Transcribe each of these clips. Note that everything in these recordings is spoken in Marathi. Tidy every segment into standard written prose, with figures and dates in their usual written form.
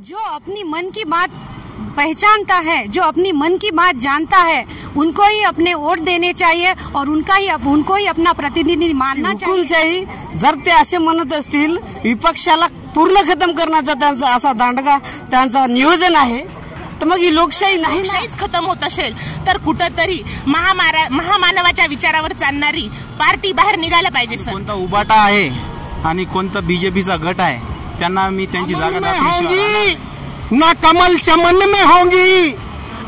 जो अपनी मन की बात पहचानता है, जो अपनी मन की बात जानता है, उनको ही अपने वोट देने चाहिए और उनको ही अपना प्रतिनिधी मानना चाहिए। जर ते असे म्हणत असतील विपक्षाला पूर्ण खतम करण्याचा त्यांचा असा दांडगा त्यांचा नियोजन आहे, तर मग ही लोकशाही नाहीच खतम होत असेल तर कुठेतरी महामानवाच्या विचारावर चालणारी पार्टी बाहेर निघायला पाहिजे सर। कोणता उबाटा आहे आणि कोणता बीजेपीचा गट आहे त्यांना मी त्यांची जागा दाखवली ना कमल चमन में होंगी,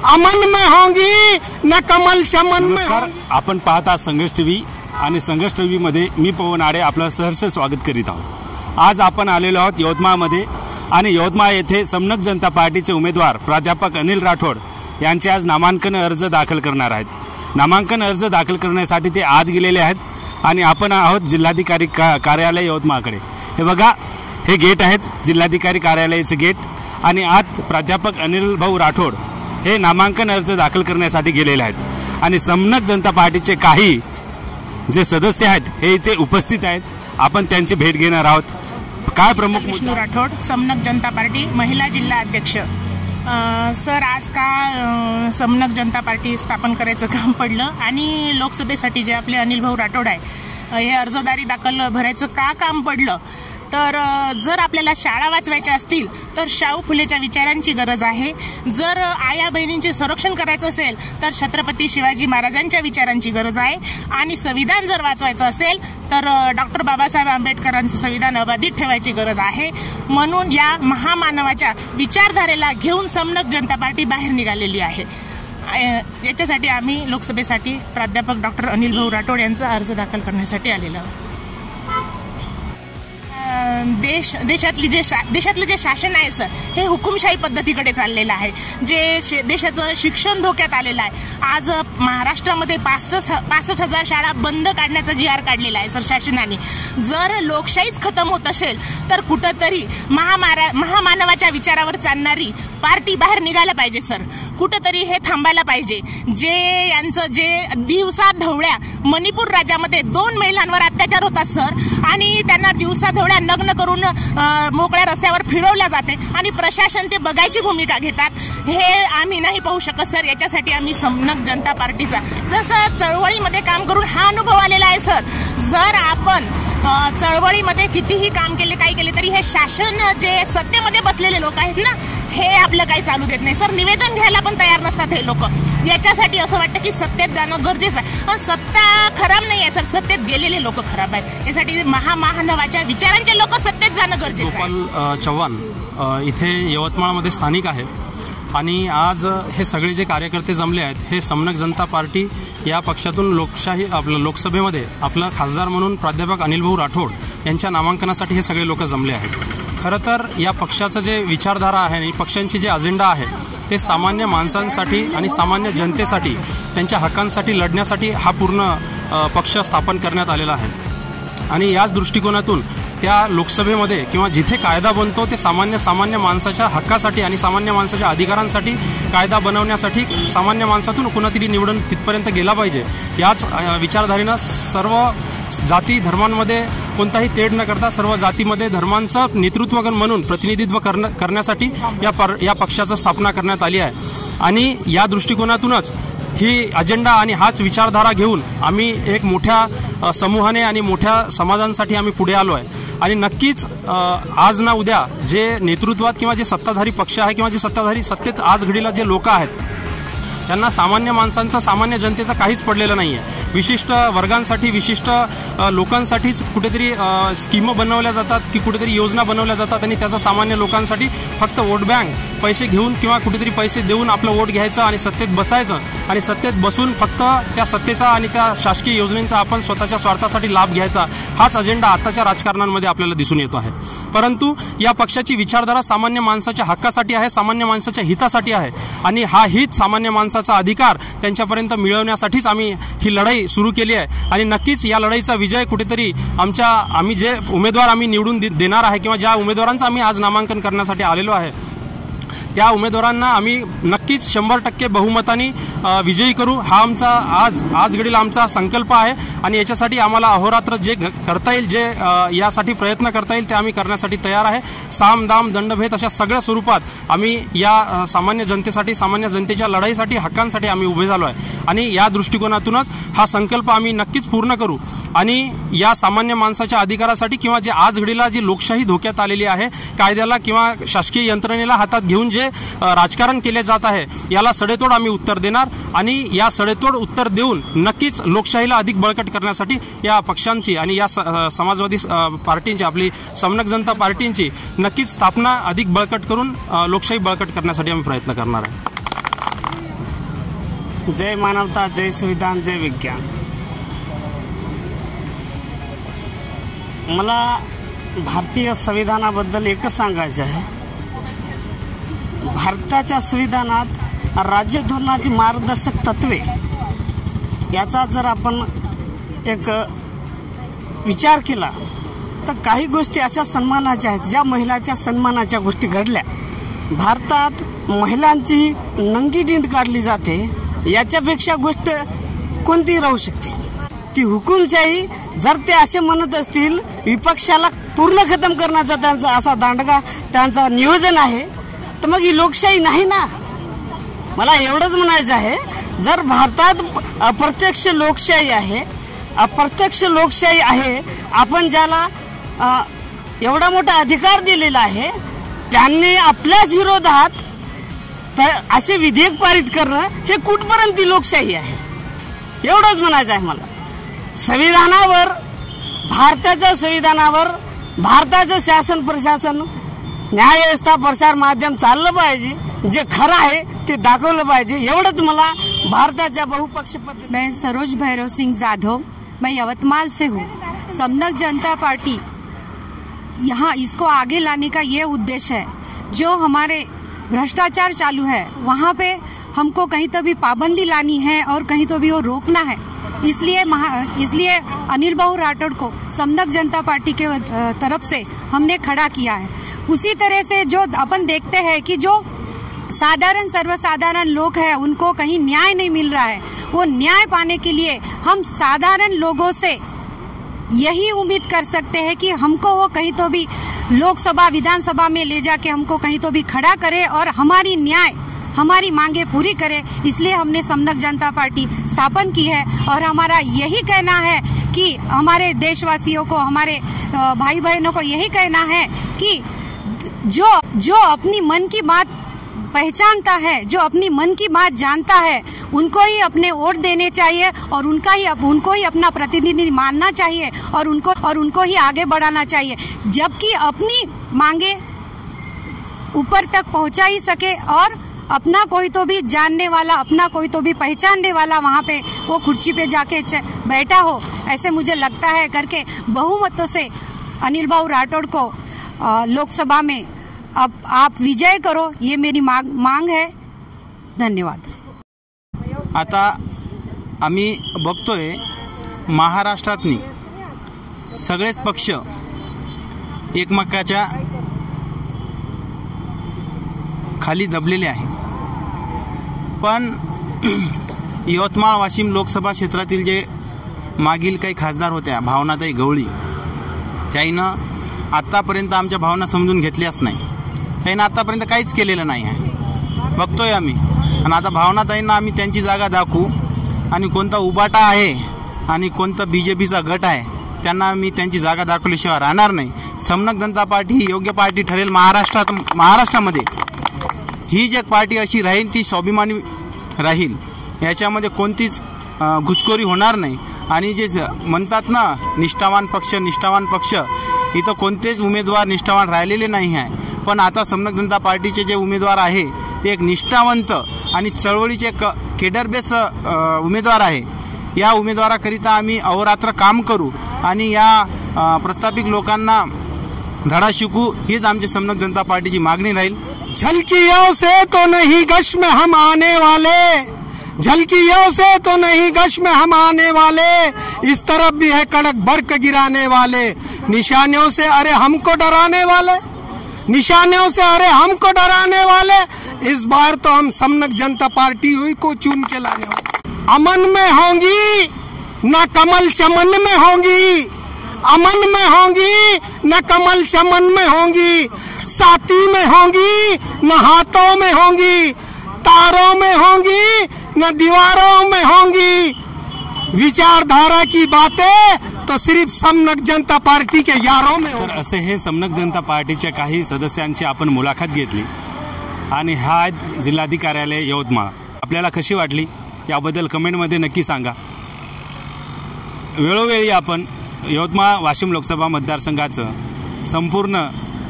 अमन में होंगी, ना कमल चमन में। नमस्कार, आपण पाहता संघर्ष टीव्ही आणि संघर्ष टीव्ही मध्ये मी पवन आडे आपलं सहर्ष स्वागत करीत आहोत। आज आपण आलेलो आहोत यवतमाळमध्ये आणि यवतमाळ येथे समनक जनता पार्टीचे उमेदवार प्राध्यापक अनिल राठोड यांचे आज नामांकन अर्ज दाखल करणार आहेत। नामांकन अर्ज दाखल करण्यासाठी ते आत गेलेले आहेत आणि आपण आहोत जिल्हाधिकारी कार्यालय यवतमाळकडे। हे बघा, हे गेट आहेत जिल्हाधिकारी कार्यालयाचे गेट आणि आत प्राध्यापक अनिल भाऊ राठोड हे नामांकन अर्ज दाखल करण्यासाठी गेलेले आहेत आणि समनक जनता पार्टीचे काही जे सदस्य आहेत हे इथे उपस्थित आहेत। आपण त्यांची भेट घेणार आहोत। काय प्रमुख विष्णू राठोड, समनक जनता पार्टी महिला जिल्हा अध्यक्ष। सर, आज का समनक जनता पार्टी स्थापन करायचं काम पडलं आणि लोकसभेसाठी जे आपले अनिल भाऊ राठोड आहे हे अर्जदारी दाखल भरायचं का काम पडलं तर जर आपल्याला शाळा वाचवायच्या असतील तर शाहू फुलेच्या विचारांची गरज आहे। जर आया बहिणींचे संरक्षण करायचं असेल तर छत्रपती शिवाजी महाराजांच्या विचारांची गरज आहे आणि संविधान जर वाचवायचं असेल तर डॉक्टर बाबासाहेब आंबेडकरांचं संविधान अबाधित ठेवायची गरज आहे। म्हणून या महामानवाच्या विचारधारेला घेऊन समनक जनता पार्टी बाहेर निघालेली आहे। याच्यासाठी आम्ही लोकसभेसाठी प्राध्यापक डॉक्टर अनिल भाऊ राठोड यांचा अर्ज दाखल करण्यासाठी आलेलो आहोत। देशातलं जे शासन आहे सर हे हुकुमशाही पद्धतीकडे चाललेलं आहे, जे देशाचं शिक्षण धोक्यात आलेलं आहे। आज महाराष्ट्रामध्ये 65,000 शाळा बंद काढण्याचा GR काढलेला आहे सर शासनाने। जर लोकशाहीच खतम होत असेल तर कुठेतरी महामानवाच्या विचारावर चालणारी पार्टी बाहेर निघायला पाहिजे सर। कुठेतरी हे थांबायला पाहिजे। जे दिवसा ढवळ्या मणिपूर राज्यामध्ये 2 महिलांवर अत्याचार होतात सर आणि त्यांना दिवसा ढवळ्या नग्न करून मोकळ्या रस्त्यावर फिरवल्या जाते आणि प्रशासन ते बघायची भूमिका घेतात, हे आम्ही नाही पाहू शकत सर। याच्यासाठी आम्ही समनक जनता पार्टीचा जसं चळवळीमध्ये काम करून हा अनुभव आलेला आहे सर। जर आपण चळवळीमध्ये कितीही काम केले काही केले तरी हे शासन जे सत्तेमध्ये बसलेले लोक आहेत ना हे आपलं काही चालू देत नाही सर। निवेदन घ्यायला पण तयार नसतात हे लोक। याच्यासाठी असं वाटतं की सत्तेत जाणं गरजेचं आहे, पण सत्ता खराब नाही आहे सर, सत्तेत गेलेले लोक खराब आहेत। यासाठी महामानवाच्या विचारांचे लोक सत्तेत जाणं गरजेचं आहे। गोपाल चव्हाण इथे यवतमाळमध्ये स्थानिक आहे आणि आज हे सगळे जे कार्यकर्ते जमले आहेत हे समनक जनता पार्टी या पक्षातून लोकसभेमध्ये आपला खासदार म्हणून प्राध्यापक अनिल भाऊ राठोड यांच्या नामांकनासाठी हे सगळे लोक जमले आहेत। खरं तर या पक्षाचं जे विचारधारा आहे आणि पक्षांची जे अजेंडा आहे ते सामान्य माणसांसाठी आणि सामान्य जनतेसाठी त्यांच्या हक्कांसाठी लढण्यासाठी हा पूर्ण पक्ष स्थापन करण्यात आलेला आहे आणि याच दृष्टिकोनातून त्या लोकसभेमध्ये किंवा जिथे कायदा बनतो ते सामान्य माणसाच्या हक्कासाठी आणि सामान्य माणसाच्या अधिकारांसाठी कायदा बनवण्यासाठी सामान्य माणसातून कोणातरी निवडून तिथपर्यंत गेला पाहिजे। याच विचारधारेनं सर्व जाती धर्मांमध्ये कोणताही तेढ न करता सर्व जातीमध्ये धर्मांचं नेतृत्वगण म्हणून प्रतिनिधित्व करण्यासाठी या पक्षाची स्थापना करण्यात आली आहे आणि या दृष्टिकोनातूनच ही अजेंडा आणि हाच विचारधारा घेऊन आम्ही एक मोठ्या समूहाने आणि मोठ्या समाजांसाठी आम्ही पुढे आलो आहे आणि नक्कीच आज ना उद्या जे नेतृत्वात किंवा जे सत्ताधारी पक्ष आहे किंवा जे सत्तेत आज घडीला जे लोक आहेत त्यांना सामान्य माणसांचा सामान्य जनतेचा काहीच पडलेलं नाही आहे। विशिष्ट वर्गांसाठी विशिष्ट लोकांसाठीच कुठेतरी स्कीम बनवल्या जातात की कुठेतरी योजना बनवल्या जातात आणि त्याचा सामान्य लोकांसाठी फक्त वोट बँक पैसे घेऊन किंवा कुठेतरी पैसे देऊन आपलं वोट घ्यायचं आणि सत्तेत बसायचं आणि सत्तेत बसून फक्त त्या सत्तेचा आणि त्या शासकीय योजनेचा आपण स्वतःच्या स्वार्थासाठी लाभ घ्यायचा हाच अजेंडा आताच्या राजकारणांमध्ये आपल्याला दिसून येतो आहे। परंतु या पक्षाची विचारधारा सामान्य माणसाच्या हक्कासाठी आहे, सामान्य माणसाच्या हितासाठी आहे आणि हा हित सामान्य माणसाचा अधिकार त्यांच्यापर्यंत मिळवण्यासाठीच आम्ही ही लढाई सुरू केली आहे आणि नक्कीच या लढाईचा विजय कुठेतरी आम्ही जे उमेदवार आम्ही निवडून देणार आहे किंवा ज्या उमेदवारांचं आम्ही आज नामांकन करण्यासाठी आलेलो आहे त्या उमेदवारांना आम्ही नक्कीच 100% बहुमताने विजयी करू. हा आमचा आज घडीला आमचा संकल्प आहे आणि याच्यासाठी आम्हाला अहोरात्र जे करता येईल, जे यासाठी प्रयत्न करता येईल ते आम्ही करण्यासाठी तयार आहे. साम दाम दंडभेद अशा सगळ्या स्वरूपात आम्ही या सामान्य जनतेसाठी, सामान्य जनतेच्या लढाईसाठी, हक्कांसाठी आम्ही उभे झालो आहे आणि या दृष्टिकोनातूनच हा संकल्प आम्ही नक्कीच पूर्ण करू. आणि या सामान्य माणसाच्या अधिकारासाठी किंवा जे आज घडीला जी लोकशाही धोक्यात आलेली आहे, कायद्याला किंवा शासकीय यंत्रणेला हातात घेऊन जे राजकारण केले जात आहे, याला सडेतोड आम्ही उत्तर देणार आणि या सडेतोड उत्तर देऊन नक्कीच लोकशाहीला अधिक बळकट करण्यासाठी या पक्षांची आणि या समाजवादी पार्टींची, आपली समनक जनता पार्टींची नक्कीच स्थापना अधिक बळकट करून लोकशाही बळकट करण्यासाठी आम्ही प्रयत्न करणार आहे. जय मानवता, जय संविधान, जय विज्ञान. मला भारतीय संविधानाबद्दल एकच सांगायचं आहे. भारताच्या संविधानात राज्य धोरणाची मार्गदर्शक तत्वे याचा जर आपण एक विचार केला तर काही गोष्टी अशा सन्मानाच्या आहेत ज्या महिलाच्या सन्मानाच्या गोष्टी घडल्या. भारतात महिलांची नंगी दिंड काढली जाते, याच्यापेक्षा गोष्ट कोणती राहू शकते? ती हुकुमशाही. जर ते असे म्हणत असतील विपक्षाला पूर्ण खतम करण्याचा त्यांचा असा दांडगा, त्यांचा नियोजन आहे, तर मग ही लोकशाही नाही ना. मला एवढंच म्हणायचं आहे, जर भारतात अप्रत्यक्ष लोकशाही आहे, अप्रत्यक्ष लोकशाही आहे, आपण ज्याला एवढा मोठा अधिकार दिलेला आहे, त्यांनी आपल्याच विरोधात असे विधेयक पारित करणं हे कुठपर्यंत ती लोकशाही आहे? एवढंच म्हणायचं आहे मला. संविधानावर, भारताच्या संविधानावर भारताचं शासन, प्रशासन, न्यायव्यवस्था, प्रसार माध्यम चाललं पाहिजे. जे खरं आहे ते दाखवलं पाहिजे. एवढंच मला भारताच्या बहुपक्ष पद्धती. मैं सरोज भैरव सिंह जाधव, मैं यवतमाल से हूँ. समनक जनता पार्टी यहाँ इसको आगे लाने का ये उद्देश्य है. जो हमारे भ्रष्टाचार चालू है वहाँ पे हमको कहीं तो भी पाबंदी लानी है और कहीं तो भी वो रोकना है. इसलिए अनिल बाबू राठौड़ को समनक जनता पार्टी के तरफ से हमने खड़ा किया है. उसी तरह से जो अपन देखते हैं कि जो साधारण सर्वसाधारण लोग हैं उनको कहीं न्याय नहीं मिल रहा है, वो न्याय पाने के लिए हम साधारण लोगों से यही उम्मीद कर सकते हैं कि हमको वो कहीं तो भी लोकसभा, विधानसभा में ले जाके हमको कहीं तो भी खड़ा करे और हमारी न्याय, हमारी मांगे पूरी करे. इसलिए हमने समनक जनता पार्टी स्थापन की है और हमारा यही कहना है कि हमारे देशवासियों को, हमारे भाई बहनों को यही कहना है कि जो अपनी मन की बात पहचानता है, जो अपनी मन की बात जानता है, उनको ही अपने वोट देने चाहिए और उनको ही अपना प्रतिनिधि मानना चाहिए और उनको ही आगे बढ़ाना चाहिए. जबकि अपनी मांगे ऊपर तक पहुंचा ही सके और अपना कोई तो भी जानने वाला, अपना कोई तो भी पहचानने वाला वहाँ पे वो कुर्सी पे जाके बैठा हो, ऐसे मुझे लगता है करके बहुमतों से अनिल बाबू राठौड़ को लोकसभा में अब आप विजय करो, ये मेरी मांग है. धन्यवाद. आता आम्ही बघतोय महाराष्ट्रातनी सगळेच पक्ष एकमेकाच्या खाली दबलेले आहे. पण यवतमाळ वाशिम लोकसभा क्षेत्रातील जे मागील काही खासदार होत्या, भावनाताई गवळी, त्याईनं आत्तापर्यंत आमच्या भावना समजून घेतल्याच नाही. त्याईनं आत्तापर्यंत काहीच केलेलं नाही आहे, बघतोय आम्ही. आणि आता भावनाताईंना आम्ही त्यांची जागा दाखवू आणि कोणता उबाटा आहे आणि कोणता BJPचा गट आहे त्यांना मी त्यांची जागा दाखवल्याशिवाय राहणार नाही. समनक जनता पार्टी ही योग्य पार्टी ठरेल. महाराष्ट्रामध्ये ही जी पार्टी अशी राहील ती स्वाभिमानी राहील, याच्यामध्ये कोणतीच घुसखोरी होणार नाही. आणि जे म्हणतात ना निष्ठावान पक्ष, इथं कोणतेच उमेदवार निष्ठावान राहिलेले नाही आहे. पण आता समनक जनता पार्टीचे जे उमेदवार आहे ते एक निष्ठावंत आणि चळवळीचे केडरबेस उमेदवार आहे. या उमेदवाराकरिता आम्ही अहोरात्र काम करू आणि या प्रस्थापित लोकांना धडा शिकू, हीच आमची समनक जनता पार्टीची मागणी राहील. झलकियों से तो नहीं गश में हम आने वाले, झलकियों से तो नहीं गश में हम आने वाले, इस तरफ भी है कड़क बर्क गिराने वाले, निशानियों से अरे हमको डराने वाले, निशानियों से अरे हमको डराने वाले, इस बार तो हम समनक जनता पार्टी हुई को चुन के लाने होंगे। अमन में होंगी न कमल चमन में होंगी, अमन में होंगी न कमल चमन में होंगी, साथी में होंगी न हाथों में होंगी, तारों में होंगी न दीवारों में होंगी। विचारधारा की बातें तो सिर्फ समनक जनता पार्टी के यारों में तर असे हे समनक जनता पार्टीच्या काही सदस्यांची आपण मुलाखत घेतली आणि हा जिल्हाधिकार्यालय यवतमाळ आपल्याला कशी वाटली याबद्दल कमेंटमध्ये नक्की सांगा। वेळोवेळी आपण यवतमाळ वाशिम लोकसभा मतदारसंघाचं संपूर्ण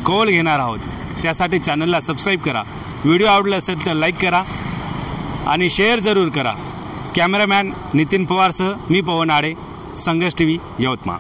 कौल घेणार आहोत, त्यासाठी चॅनलला सबस्क्राईब करा, व्हिडिओ आवडला असेल तर लाईक करा आणि शेअर जरूर करा। कॅमेरामॅन नितीन पवारसह मी पवन आडे, संघर्ष टीव्ही यवतमाळ।